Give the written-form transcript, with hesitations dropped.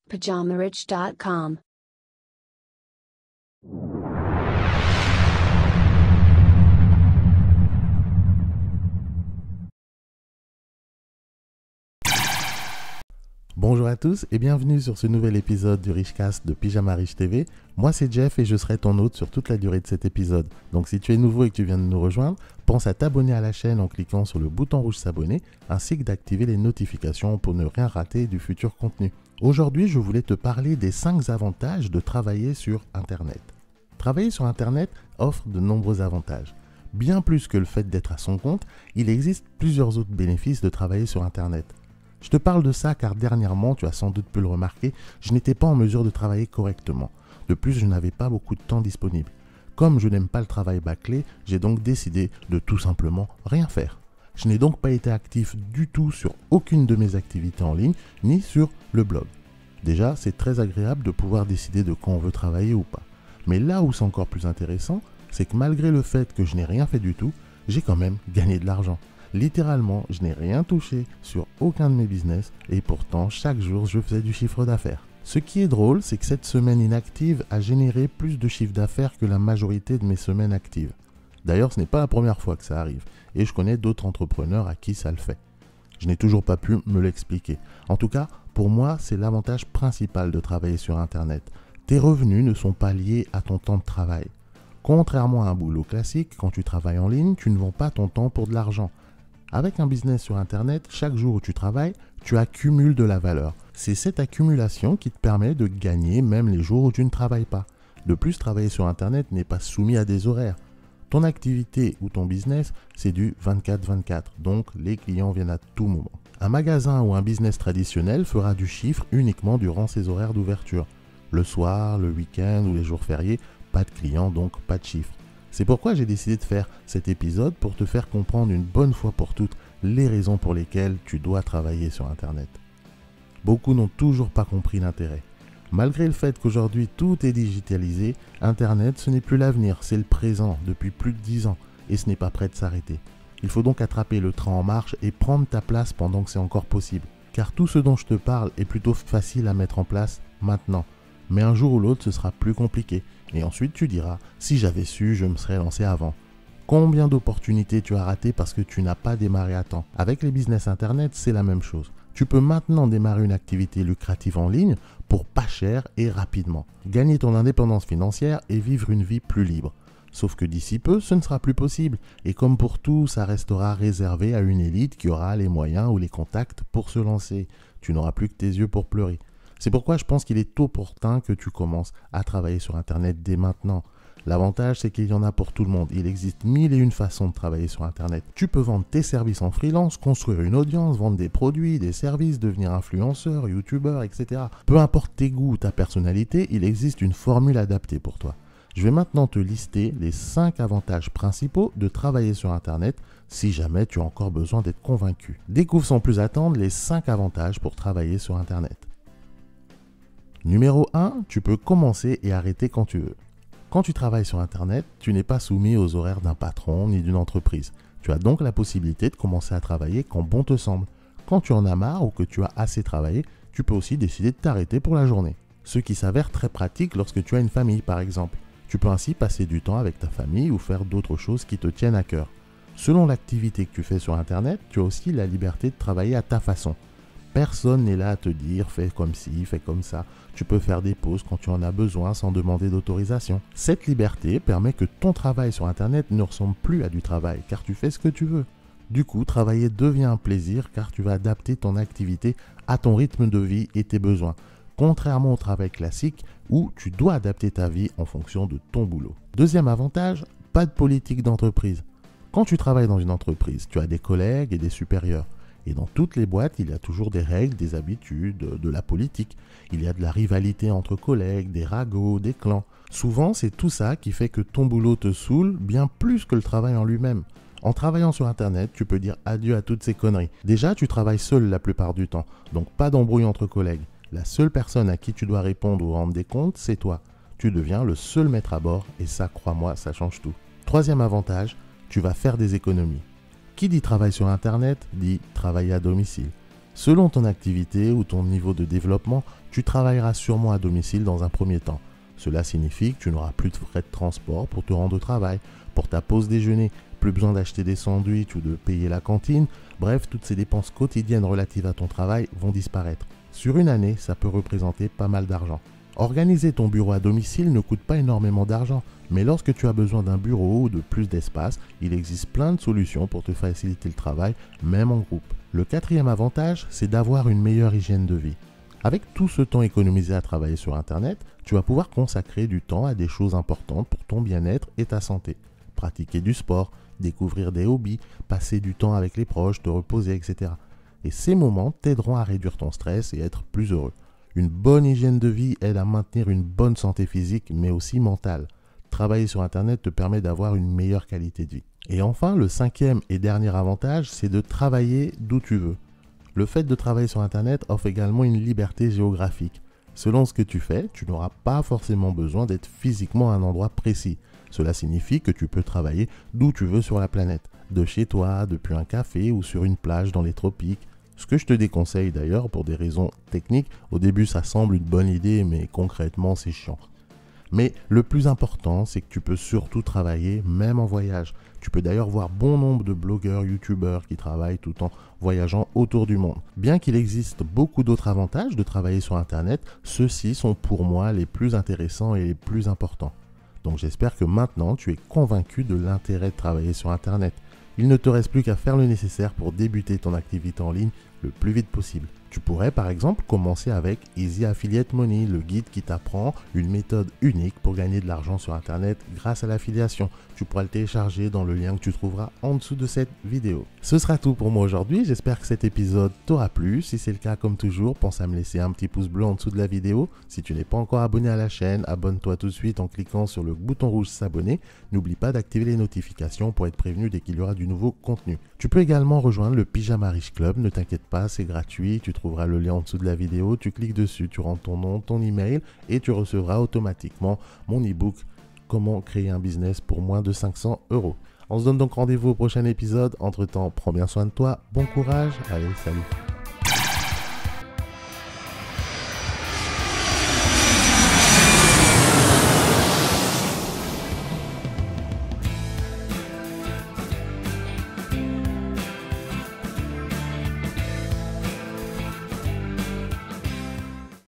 PajamaRich.com. Bonjour à tous et bienvenue sur ce nouvel épisode du Richcast de Pyjama Rich TV. Moi c'est Jeff et je serai ton hôte sur toute la durée de cet épisode. Donc si tu es nouveau et que tu viens de nous rejoindre, pense à t'abonner à la chaîne en cliquant sur le bouton rouge s'abonner ainsi que d'activer les notifications pour ne rien rater du futur contenu. Aujourd'hui je voulais te parler des 5 avantages de travailler sur Internet. Travailler sur Internet offre de nombreux avantages. Bien plus que le fait d'être à son compte, il existe plusieurs autres bénéfices de travailler sur Internet. Je te parle de ça car dernièrement, tu as sans doute pu le remarquer, je n'étais pas en mesure de travailler correctement. De plus, je n'avais pas beaucoup de temps disponible. Comme je n'aime pas le travail bâclé, j'ai donc décidé de tout simplement rien faire. Je n'ai donc pas été actif du tout sur aucune de mes activités en ligne, ni sur le blog. Déjà, c'est très agréable de pouvoir décider de quand on veut travailler ou pas. Mais là où c'est encore plus intéressant, c'est que malgré le fait que je n'ai rien fait du tout, j'ai quand même gagné de l'argent. Littéralement, je n'ai rien touché sur aucun de mes business et pourtant, chaque jour, je faisais du chiffre d'affaires. Ce qui est drôle, c'est que cette semaine inactive a généré plus de chiffre d'affaires que la majorité de mes semaines actives. D'ailleurs, ce n'est pas la première fois que ça arrive et je connais d'autres entrepreneurs à qui ça le fait. Je n'ai toujours pas pu me l'expliquer. En tout cas, pour moi, c'est l'avantage principal de travailler sur Internet. Tes revenus ne sont pas liés à ton temps de travail. Contrairement à un boulot classique, quand tu travailles en ligne, tu ne vends pas ton temps pour de l'argent. Avec un business sur Internet, chaque jour où tu travailles, tu accumules de la valeur. C'est cette accumulation qui te permet de gagner même les jours où tu ne travailles pas. De plus, travailler sur Internet n'est pas soumis à des horaires. Ton activité ou ton business, c'est du 24/24, donc les clients viennent à tout moment. Un magasin ou un business traditionnel fera du chiffre uniquement durant ses horaires d'ouverture. Le soir, le week-end ou les jours fériés, pas de clients, donc pas de chiffre. C'est pourquoi j'ai décidé de faire cet épisode pour te faire comprendre une bonne fois pour toutes les raisons pour lesquelles tu dois travailler sur Internet. Beaucoup n'ont toujours pas compris l'intérêt. Malgré le fait qu'aujourd'hui tout est digitalisé, Internet ce n'est plus l'avenir, c'est le présent depuis plus de 10 ans et ce n'est pas prêt de s'arrêter. Il faut donc attraper le train en marche et prendre ta place pendant que c'est encore possible. Car tout ce dont je te parle est plutôt facile à mettre en place maintenant. Mais un jour ou l'autre, ce sera plus compliqué. Et ensuite, tu diras, si j'avais su, je me serais lancé avant. Combien d'opportunités tu as ratées parce que tu n'as pas démarré à temps? Avec les business Internet, c'est la même chose. Tu peux maintenant démarrer une activité lucrative en ligne pour pas cher et rapidement. Gagner ton indépendance financière et vivre une vie plus libre. Sauf que d'ici peu, ce ne sera plus possible. Et comme pour tout, ça restera réservé à une élite qui aura les moyens ou les contacts pour se lancer. Tu n'auras plus que tes yeux pour pleurer. C'est pourquoi je pense qu'il est opportun que tu commences à travailler sur Internet dès maintenant. L'avantage, c'est qu'il y en a pour tout le monde. Il existe 1001 façons de travailler sur Internet. Tu peux vendre tes services en freelance, construire une audience, vendre des produits, des services, devenir influenceur, youtubeur, etc. Peu importe tes goûts ou ta personnalité, il existe une formule adaptée pour toi. Je vais maintenant te lister les 5 avantages principaux de travailler sur Internet si jamais tu as encore besoin d'être convaincu. Découvre sans plus attendre les 5 avantages pour travailler sur Internet. Numéro 1, tu peux commencer et arrêter quand tu veux. Quand tu travailles sur Internet, tu n'es pas soumis aux horaires d'un patron ni d'une entreprise. Tu as donc la possibilité de commencer à travailler quand bon te semble. Quand tu en as marre ou que tu as assez travaillé, tu peux aussi décider de t'arrêter pour la journée. Ce qui s'avère très pratique lorsque tu as une famille par exemple. Tu peux ainsi passer du temps avec ta famille ou faire d'autres choses qui te tiennent à cœur. Selon l'activité que tu fais sur Internet, tu as aussi la liberté de travailler à ta façon. Personne n'est là à te dire fais comme ci, fais comme ça. Tu peux faire des pauses quand tu en as besoin sans demander d'autorisation. Cette liberté permet que ton travail sur Internet ne ressemble plus à du travail car tu fais ce que tu veux. Du coup, travailler devient un plaisir car tu vas adapter ton activité à ton rythme de vie et tes besoins. Contrairement au travail classique où tu dois adapter ta vie en fonction de ton boulot. Deuxième avantage, pas de politique d'entreprise. Quand tu travailles dans une entreprise, tu as des collègues et des supérieurs. Et dans toutes les boîtes, il y a toujours des règles, des habitudes, de la politique. Il y a de la rivalité entre collègues, des ragots, des clans. Souvent, c'est tout ça qui fait que ton boulot te saoule bien plus que le travail en lui-même. En travaillant sur Internet, tu peux dire adieu à toutes ces conneries. Déjà, tu travailles seul la plupart du temps, donc pas d'embrouille entre collègues. La seule personne à qui tu dois répondre ou rendre des comptes, c'est toi. Tu deviens le seul maître à bord et ça, crois-moi, ça change tout. Troisième avantage, tu vas faire des économies. Qui dit travail sur Internet dit travail à domicile. Selon ton activité ou ton niveau de développement, Tu travailleras sûrement à domicile dans un premier temps. Cela signifie que tu n'auras plus de frais de transport pour te rendre au travail, pour ta pause déjeuner, plus besoin d'acheter des sandwichs ou de payer la cantine. Bref, toutes ces dépenses quotidiennes relatives à ton travail vont disparaître. Sur une année, ça peut représenter pas mal d'argent. Organiser ton bureau à domicile ne coûte pas énormément d'argent, mais lorsque tu as besoin d'un bureau ou de plus d'espace, il existe plein de solutions pour te faciliter le travail, même en groupe. Le quatrième avantage, c'est d'avoir une meilleure hygiène de vie. Avec tout ce temps économisé à travailler sur Internet, tu vas pouvoir consacrer du temps à des choses importantes pour ton bien-être et ta santé. Pratiquer du sport, découvrir des hobbies, passer du temps avec les proches, te reposer, etc. Et ces moments t'aideront à réduire ton stress et être plus heureux. Une bonne hygiène de vie aide à maintenir une bonne santé physique, mais aussi mentale. Travailler sur Internet te permet d'avoir une meilleure qualité de vie. Et enfin, le cinquième et dernier avantage, c'est de travailler d'où tu veux. Le fait de travailler sur Internet offre également une liberté géographique. Selon ce que tu fais, tu n'auras pas forcément besoin d'être physiquement à un endroit précis. Cela signifie que tu peux travailler d'où tu veux sur la planète, de chez toi, depuis un café ou sur une plage dans les tropiques. Ce que je te déconseille d'ailleurs pour des raisons techniques, au début ça semble une bonne idée mais concrètement c'est chiant. Mais le plus important, c'est que tu peux surtout travailler même en voyage. Tu peux d'ailleurs voir bon nombre de blogueurs, youtubeurs qui travaillent tout en voyageant autour du monde. Bien qu'il existe beaucoup d'autres avantages de travailler sur Internet, ceux-ci sont pour moi les plus intéressants et les plus importants. Donc j'espère que maintenant tu es convaincu de l'intérêt de travailler sur Internet. Il ne te reste plus qu'à faire le nécessaire pour débuter ton activité en ligne le plus vite possible. Tu pourrais par exemple commencer avec Easy Affiliate Money, le guide qui t'apprend une méthode unique pour gagner de l'argent sur Internet grâce à l'affiliation. Tu pourras le télécharger dans le lien que tu trouveras en dessous de cette vidéo. Ce sera tout pour moi aujourd'hui, j'espère que cet épisode t'aura plu. Si c'est le cas, comme toujours, pense à me laisser un petit pouce bleu en dessous de la vidéo. Si tu n'es pas encore abonné à la chaîne, abonne-toi tout de suite en cliquant sur le bouton rouge s'abonner. N'oublie pas d'activer les notifications pour être prévenu dès qu'il y aura du nouveau contenu. Tu peux également rejoindre le Pyjama Riche Club, ne t'inquiète pas, c'est gratuit, tu trouveras le lien en dessous de la vidéo, tu cliques dessus, tu rentres ton nom, ton email et tu recevras automatiquement mon e-book Comment créer un business pour moins de 500 €. On se donne donc rendez-vous au prochain épisode. Entre temps, prends bien soin de toi, bon courage, allez, salut.